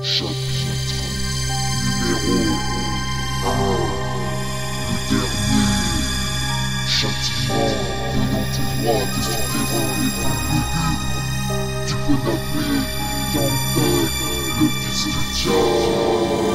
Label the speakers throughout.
Speaker 1: Chapitre numéro 1. Le dernier châtiment venant tout droit des souterrains les plus lugubres. Tu peux m'appeler Yantag, le fils du diable.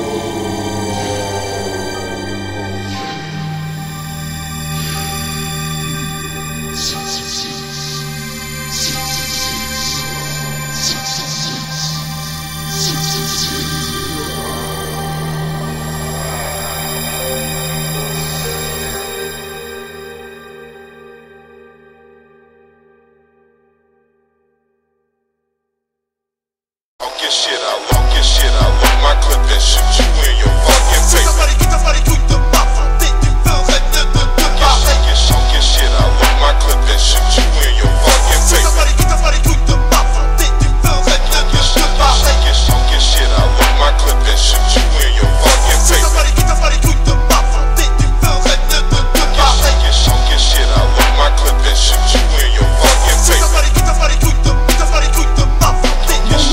Speaker 2: Shit, I walk your shit, I load my clip and shoot you in your fucking face.
Speaker 3: T'as pas les couilles de m'affronter, tu ferais mieux de te barrer.
Speaker 2: Talk your shit, I load my clip and shoot you in your fucking face.
Speaker 3: T'as pas les couilles de m'affronter, tu ferais mieux de te barrer.
Speaker 2: Talk your shit, I load my clip and shoot you in your fucking face.
Speaker 3: T'as pas les couilles de m'affronter, tu ferais mieux de te barrer.
Speaker 2: Talk your shit, I load my clip and shoot you in your fucking face.
Speaker 3: T'as pas les couilles de m'affronter, tu ferais mieux.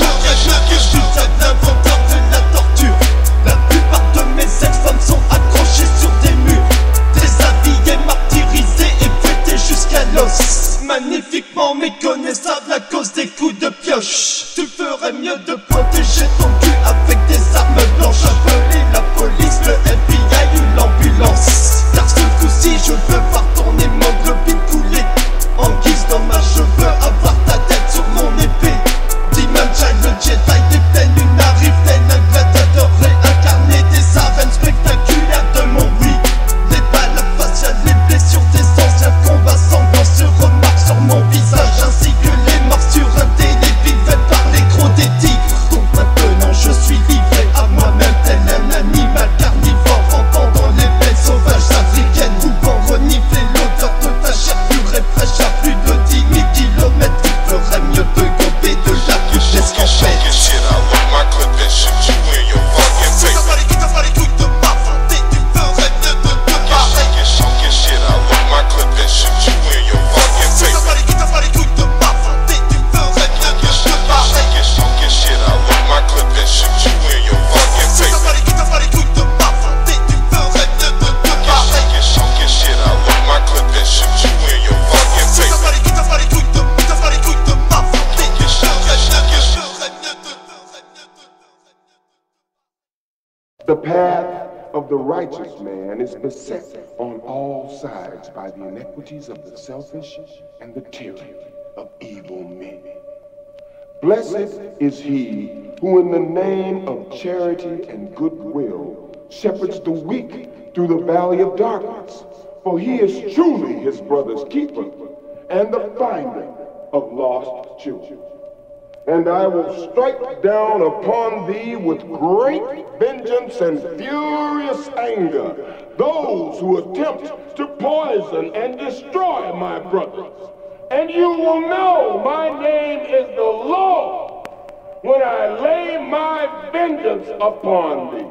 Speaker 3: Je suis un inventeur de la torture. La plupart de mes ex-femmes sont accrochées sur des murs, déshabillées, martyrisées et fouettées jusqu'à l'os. Magnifiquement méconnaissables à cause des coups de pioche. Tu ferais mieux de protéger ton cul avec des armes blanches. Appeler la police, le FBI ou l'ambulance. Car ce coup-ci je veux voir ton hémoglobine couler. En guise d'hommage je veux avoir ta tête sur mon épée. Demon Child, le Jedi des plaines, une arrive tel un gladiateur réincarné des arènes spectaculaires de mon oui. Les balles faciales, les blessures des anciens combats sanglants se remarquent sur mon visage, ainsi que les morsures indélébiles faites par les crocs des tigres. Donc maintenant je suis livré à moi-même tel un animal carnivore, rampant dans les plaines sauvages africaines, pouvant renifler l'odeur de ta chair pure et fraîche à plus de 10 000 km. Tu ferais mieux de gober de la bouche d'escampette.
Speaker 2: Shit, I load my clip and shoot you in your fucking face.
Speaker 3: T'as pas les couilles de m'affronter, tu ferais mieux de te barrer.
Speaker 2: Talk your shit, I load my clip and shoot you in your fucking face.
Speaker 3: T'as pas les couilles de m'affronter, tu ferais mieux de te barrer.
Speaker 2: Talk your shit, I load my clip and shoot you in your fucking face.
Speaker 3: T'as pas les couilles de m'affronter, tu ferais mieux de te barrer.
Speaker 2: Talk your shit, I load my clip and shoot you in your fucking face.
Speaker 3: T'as pas les couilles de m'affronter, tu ferais mieux de.
Speaker 1: The path of the righteous man is beset on all sides by the iniquities of the selfish and the tyranny of evil men. Blessed is he who in the name of charity and goodwill shepherds the weak through the valley of darkness, for he is truly his brother's keeper and the finder of lost children. And I will strike down upon thee with great vengeance and furious anger those who attempt to poison and destroy my brothers. And you will know my name is the Lord when I lay my vengeance upon thee.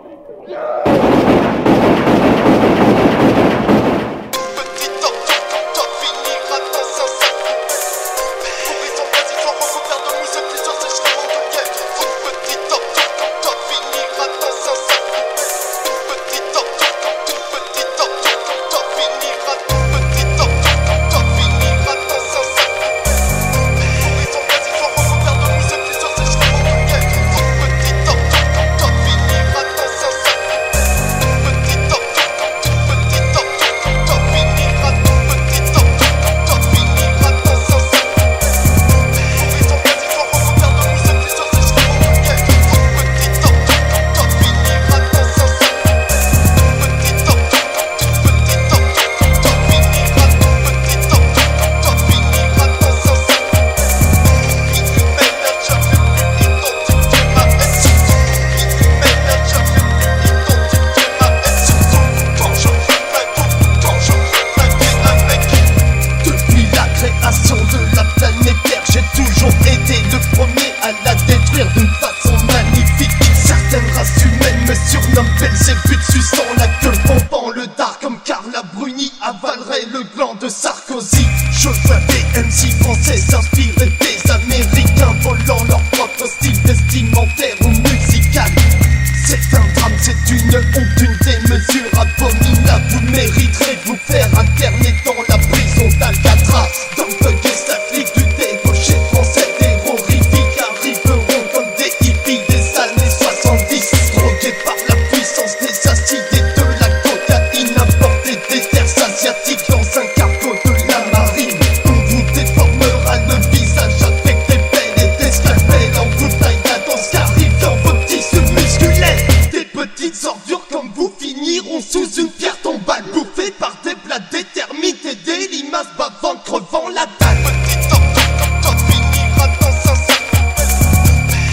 Speaker 3: Belzébuth suçant la gueule, pompant le dard comme Carla Bruni avalerait le gland de Sarkozy. Je vois des MC français s'inspirer des Américains, volant leur propre style vestimentaire ou musical. vous mériterez de vous faire interner dans la prison d'Alcatraz. Dans le bug et sa clique du débauché français, des horrifiques arriveront comme des hippies des années 70, drogués par la puissance des acides et de la cocaïne importée des terres asiatiques dans un cargo de la marine. On vous déformera le visage avec des pelles et des scalpels en bouteille à danse qu'arrive dans vos tissus musculaires. Des petites ordures comme vous finiront sous une pierre tombale, bouffées par des plats des termites et des limaces bavant crevant la dalle. Petit toc finira dans un sac poubelle,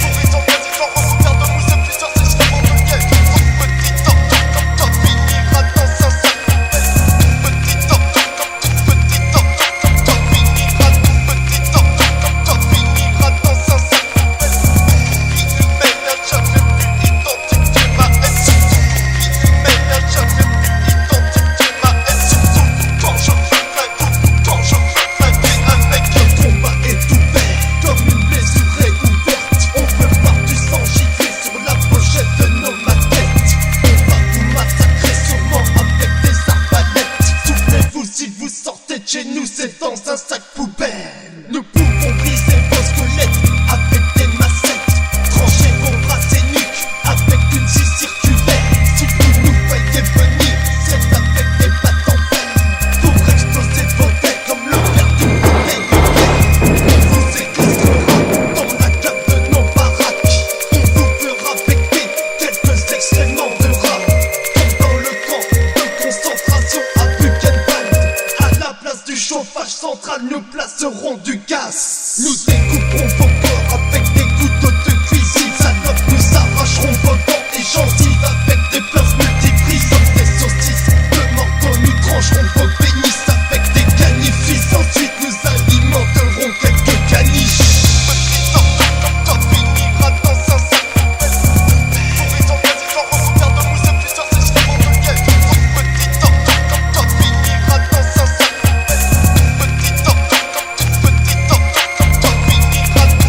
Speaker 3: pourrissant quasiment recouvert de mousse et plusieurs échevelons de miel. Petit toc finira dans un sac poubelle. Petit toc finira dans un sac poubelle. Inhumaine n'a jamais pu identifier ma haine, surtout. Inhumaine n'a jamais pu identifier ma haine, surtout. Quand je veux flinguer un mec, le combat est ouvert comme une blessure réouverte. On veut voir du sang gicler sur la pochette de nos maquettes. On va vous massacrer sûrement avec des arbalètes. Souvenez-vous, si vous sortez de chez nous, c'est dans un sac poubelle. Nous pouvons briser vos squelettes avec des massettes, trancher vos bras et nuques avec une scie circulaire. Si vous nous voyez venir, c'est avec des pattes en fer pour exploser vos têtes comme le verre d'une bouteille de bière. On vous séquestrera dans la cave de nos baraques. On vous fera becter quelques excréments de rats, comme dans le camp de concentration à Buchenwald. À la place du chauffage central, nous placerons du gaz. Nous découperons vos corps avec des couteaux de cuisine. Salopes, nous arracherons vos dents et gencives avec des pinces multiprises. Comme des saucisses de morceaux, nous trancherons vos pénis avec des canifices. Ensuite, nous alimenterons quelques caniches. Petit toc finira dans un sac poubelle, pourrissant quasiment recouvert de mousse et plusieurs échevelons de miel. Petit toc finira dans un sac poubelle. Petit toc finira dans un sac poubelle.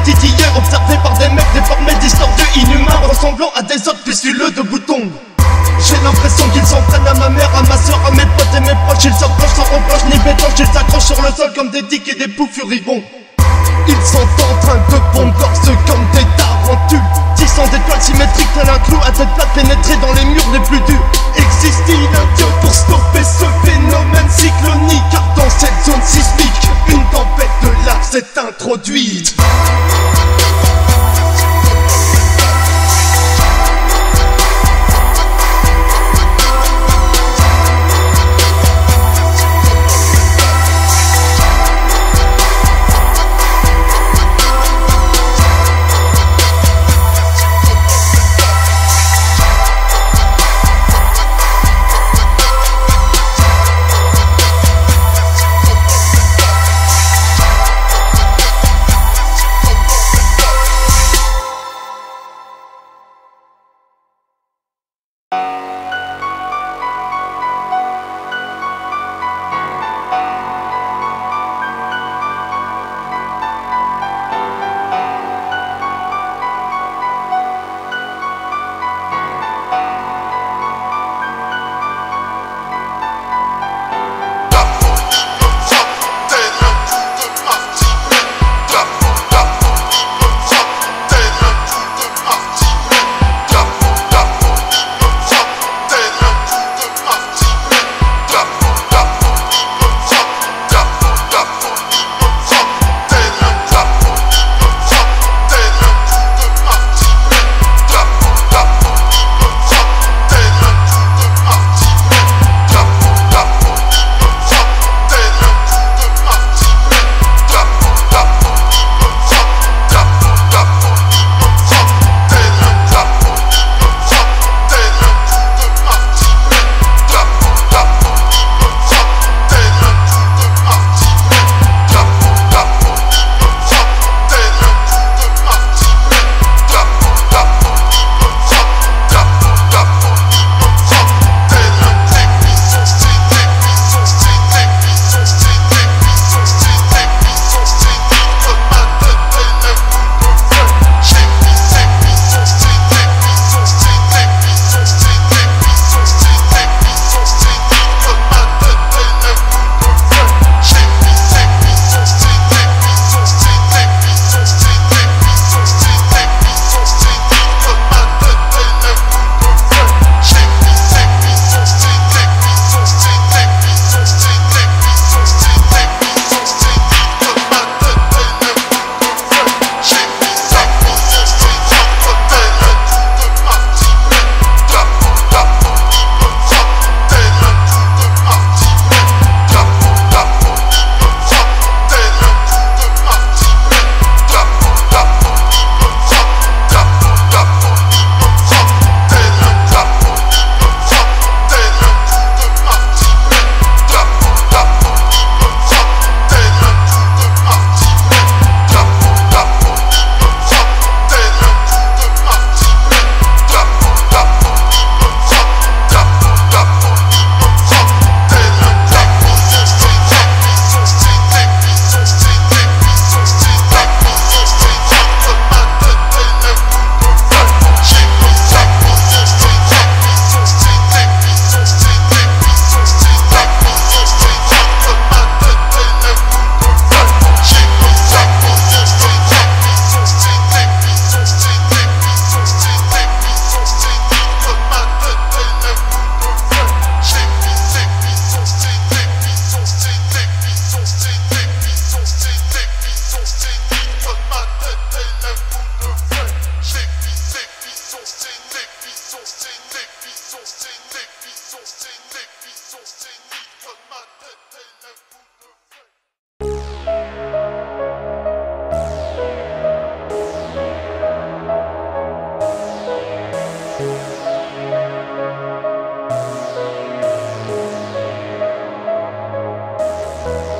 Speaker 3: titillé, observé par des mecs déformés, distordus, inhumains, ressemblant à des autres pistuleux de boutons. J'ai l'impression qu'ils s'en prennent à ma mère, à ma soeur, à mes potes et mes proches. Ils s'approchent sans reproche ni bétanche, ils s'accrochent sur le sol comme des tiques et des poux furibonds. Ils sont en train de pondre corse comme des tarentules, tissant des toiles symétriques tel un clou à tête plate pénétré dans les murs les plus durs. Existe-t-il un dieu pour stopper ce phénomène cyclonique? Car dans cette zone sismique, une tempête de lave s'est introduite.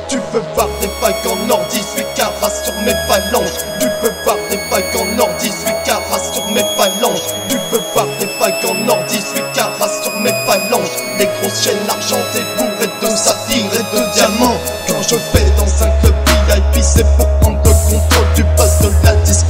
Speaker 3: Tu peux voir des vagues en or, 18 carats sur mes phalanges. Tu peux voir des vagues en or, 18 carats sur mes phalanges. Tu peux voir des vagues en or, 18 carats sur mes phalanges. Les grosses chaînes argentées bourrées de saphir et de diamants. Quand je vais dans un club VIP, c'est pour prendre le contrôle du buzz de la disque.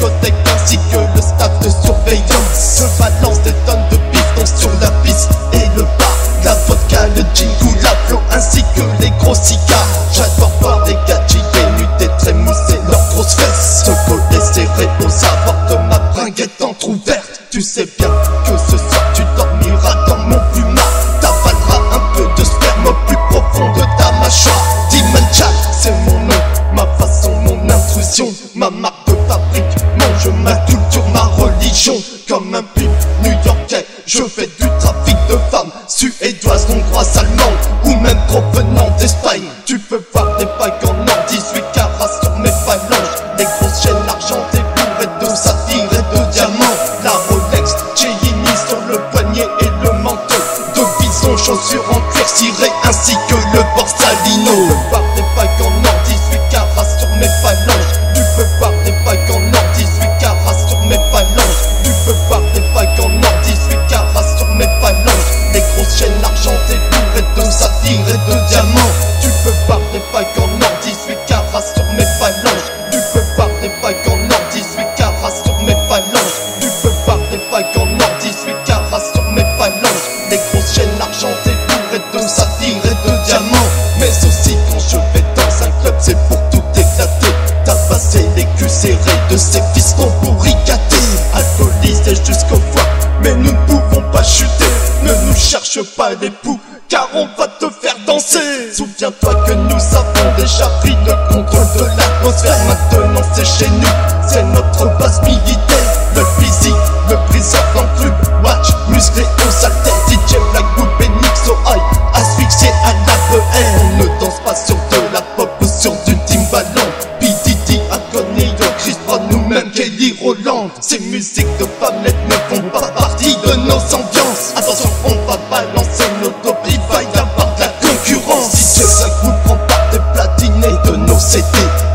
Speaker 3: entrouverte. Tu sais bien que ce soir tu dormiras dans mon plumard. T'avaleras un peu de sperme au plus profond de ta mâchoire. Dimension, c'est mon nom, ma façon, mon intrusion, ma marque de fabrique, mon jeu, ma culture, ma religion. Comme un pimp new-yorkais, je fais du trafic de femmes suédoises, hongroises, allemandes ou même provenant d'Espagne. Tu peux voir des bagues en or 18 carats sur mes phalanges, des grosses chaînes argentées bourrées de saphir et de diamants. La Rolex, Cheyenne sur le poignet et le manteau de bison, chaussures en cuir ciré ainsi que le Borsalino. Tu peux voir des bagues en or 18 carats sur mes phalanges. Tu peux voir des bagues en or 18 carats sur mes phalanges. Tu peux voir des bagues en or 18 carats sur mes phalanges, des grosses chaînes argentées bourrées de saphir et de diamants. Tu peux voir des bagues en or 18 carats sur mes phalanges. Tu peux voir des bagues en or 18 carats sur mes phalanges. Tu peux voir des bagues en or 18 carats sur mes phalanges, des grosses chaînes argentées bourrées de saphir et de diamants. Mais aussi quand je vais dans un club, c'est pour tout éclater, tabasser les culs serrés de ces fistons bourricatés, alcoolisés jusqu'au foie. Mais nous ne pouvons pas chuter, ne nous cherche pas les poux, car on va te faire danser. Souviens-toi que nous avons déjà pris le contrôle de l'atmosphère. Maintenant c'est chez nous, c'est notre base militaire. Le physique, le briseur d'enclume, watch, musclé aux haltères. DJ Black Boop et Nixo High, asphyxié à la VR. On ne danse pas sur de la pop ou sur du Timbaland. PDD, Akoneo, Chris Brown, nous-mêmes Kelly Roland. Ces musiques de femmes ne font pas partie de nos ambiances. Attention, on va balancer nos top, il va y avoir de la concurrence. DJ Black Boop prend part des platines et de nos CD.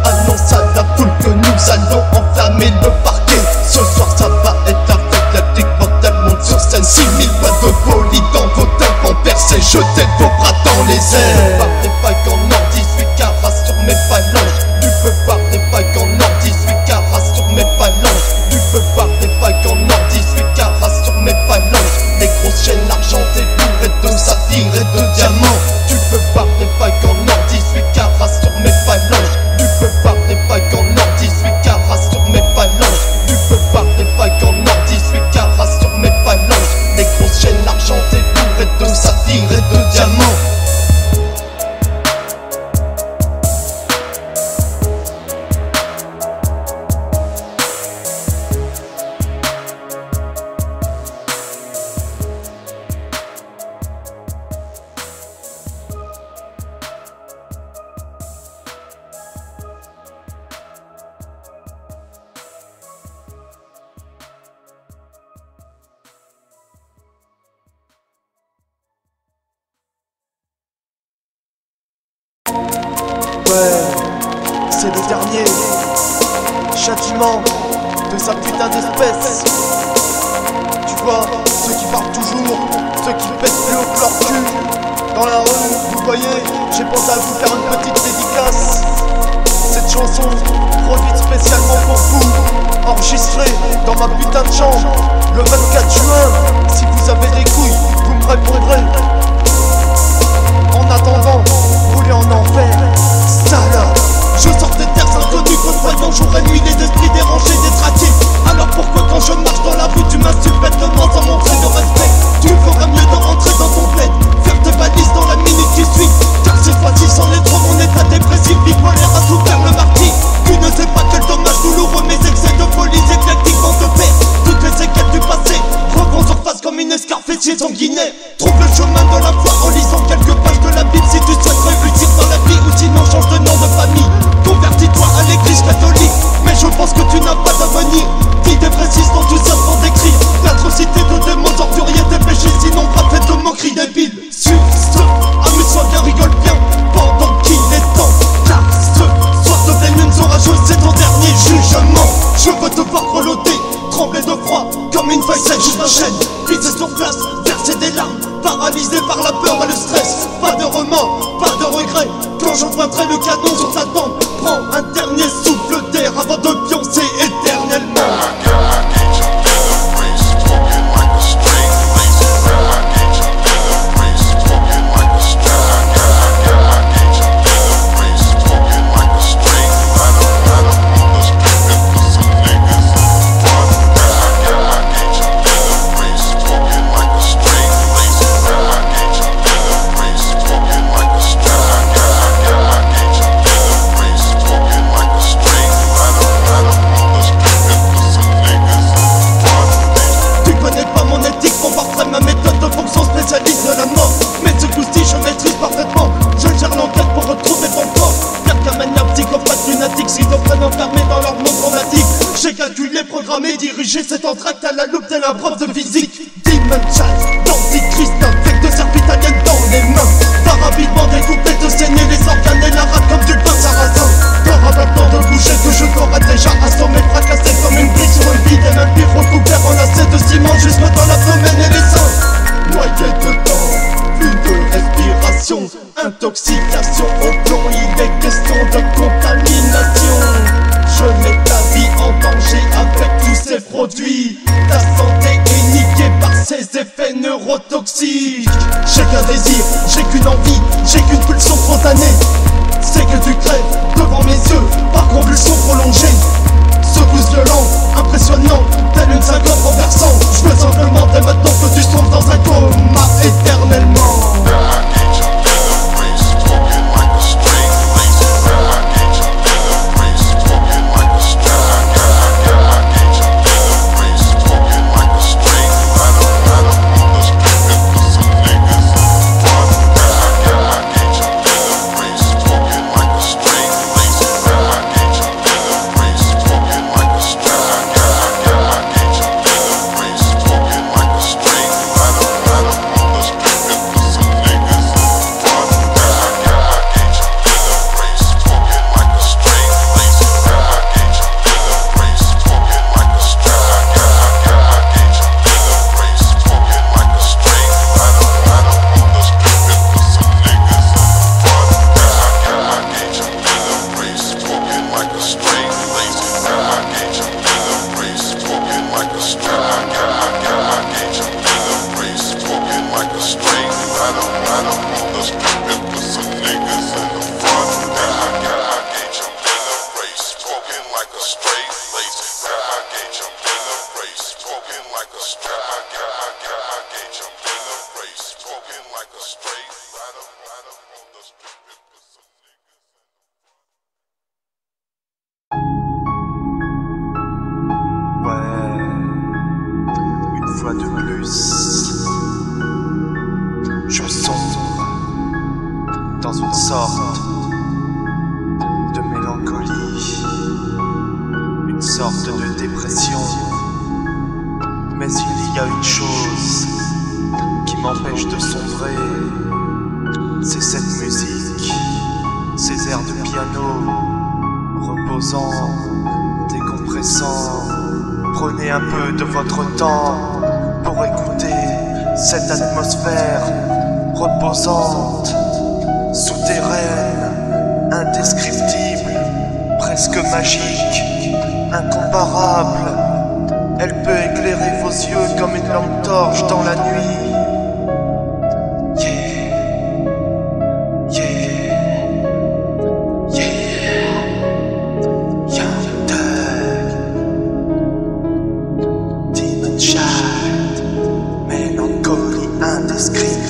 Speaker 3: Annonce à la foule que nous allons enflammer le parquet. Ce soir ça va être la fête, la clique mortelle monte sur scène. 6000 watts de poli dans vos tympans percés, jetez vos bras dans les airs. Tu peux voir des bagues en or 18 carats sur mes phalanges. Tu peux voir des bagues en or 18 carats sur mes phalanges. Tu peux voir des bagues en or 18 carats sur mes phalanges, des grosses chaînes argentées bourrées de saphir et de diamants. Tu peux voir des bagues en or 18 carats sur mes phalanges. Tu peux voir des bagues en or 18 carats sur mes phalanges. Tu peux voir des bagues en or 18 carats sur mes phalanges, des grosses chaînes argentées bourrées de saphir et de diamants. Ouais, c'est le dernier châtiment de sa putain d'espèce. Tu vois, ceux qui parlent toujours, ceux qui pètent plus haut que leur cul. Dans la rue, vous voyez, j'ai pensé à vous faire une petite dédicace. Cette chanson, produite spécialement pour vous, enregistrée dans ma putain de chambre, le 24 juin. Si vous avez des couilles, vous me répondrez. En attendant, roulez en enfer, salope. Je sors des terres inconnues, côtoyant jour et nuit les esprits dérangés, détraqués. Alors pourquoi quand je marche dans la rue tu m'insultes bêtement sans montrer de respect? Tu feras mieux de rentrer dans ton bled, faire tes balises dans la minute qui suit. Car cette fois-ci c'en est trop, mon état dépressif bipolaire a souffert le marquis. Tu ne sais pas quel dommage douloureux mes excès de folie éclectiques vont te faire. Toutes les séquelles du passé refont surface comme une escarfessier sanguinaire. Trouve le chemin de la foi en lisant quelques pages de la Bible si tu souhaites réussir dans la vie, ou sinon change de nom de famille. Convertis-toi à l'église catholique, mais je pense que tu n'as pas d'avenir. Vie dépressive d'enthousiasme pour décrire l'atrocité de démons torturiers, tes péchés sinon pas fait de moqueries débiles. Sur ce, amuse-toi bien, rigole bien, pendant qu'il est temps. Car ce soir de pleine lune orageuse, c'est ton dernier jugement. Je veux te voir grelotter, trembler de froid, comme une feuille sèche d'une chaîne. Pisser sur place, verser des larmes, paralysé par la peur et le stress. Pas de remords, pas de regrets, quand j'emprunterai le canon sur ta tempe. Prends un dernier souffle d'air avant de pioncer éternellement. dirigé cet entracte à la loupe tel un prof de physique. Demon Child, d'antichrist, avec de serpes italiennes dans les mains. T'as rapidement découpé, te saigner les organes et la rate comme du pain sarrasin. T'auras maintenant de bouger que je t'aurais déjà assommé, fracassé comme une brique sur un vide. Et même pire recouvert en lacets de ciment jusque dans l'abdomen et les seins. Noyé dedans, plus de respiration, intoxication au plomb, il est question de contamination. Je mets ta vie en danger avec tous ces produits. Ta santé est niquée par ces effets neurotoxiques. J'ai qu'un désir, j'ai qu'une envie, j'ai qu'une pulsion spontanée. C'est que tu crèves devant mes yeux par convulsion prolongée. Secousse violente, impressionnante, telle une syncope renversante. Je veux simplement dès maintenant que tu sombres dans un coma éternellement.
Speaker 4: Je sombre dans une sorte de mélancolie, une sorte de dépression. Mais il y a une chose qui m'empêche de sombrer, c'est cette musique, ces airs de piano, reposants, décompressants. Prenez un peu de votre temps pour écouter cette atmosphère reposante, souterraine, indescriptible, presque magique, incomparable. Elle peut éclairer vos yeux comme une lampe torche dans la nuit. Yeah, yeah, yeah. Young Thug, Demon Child, mélancolie indescriptible.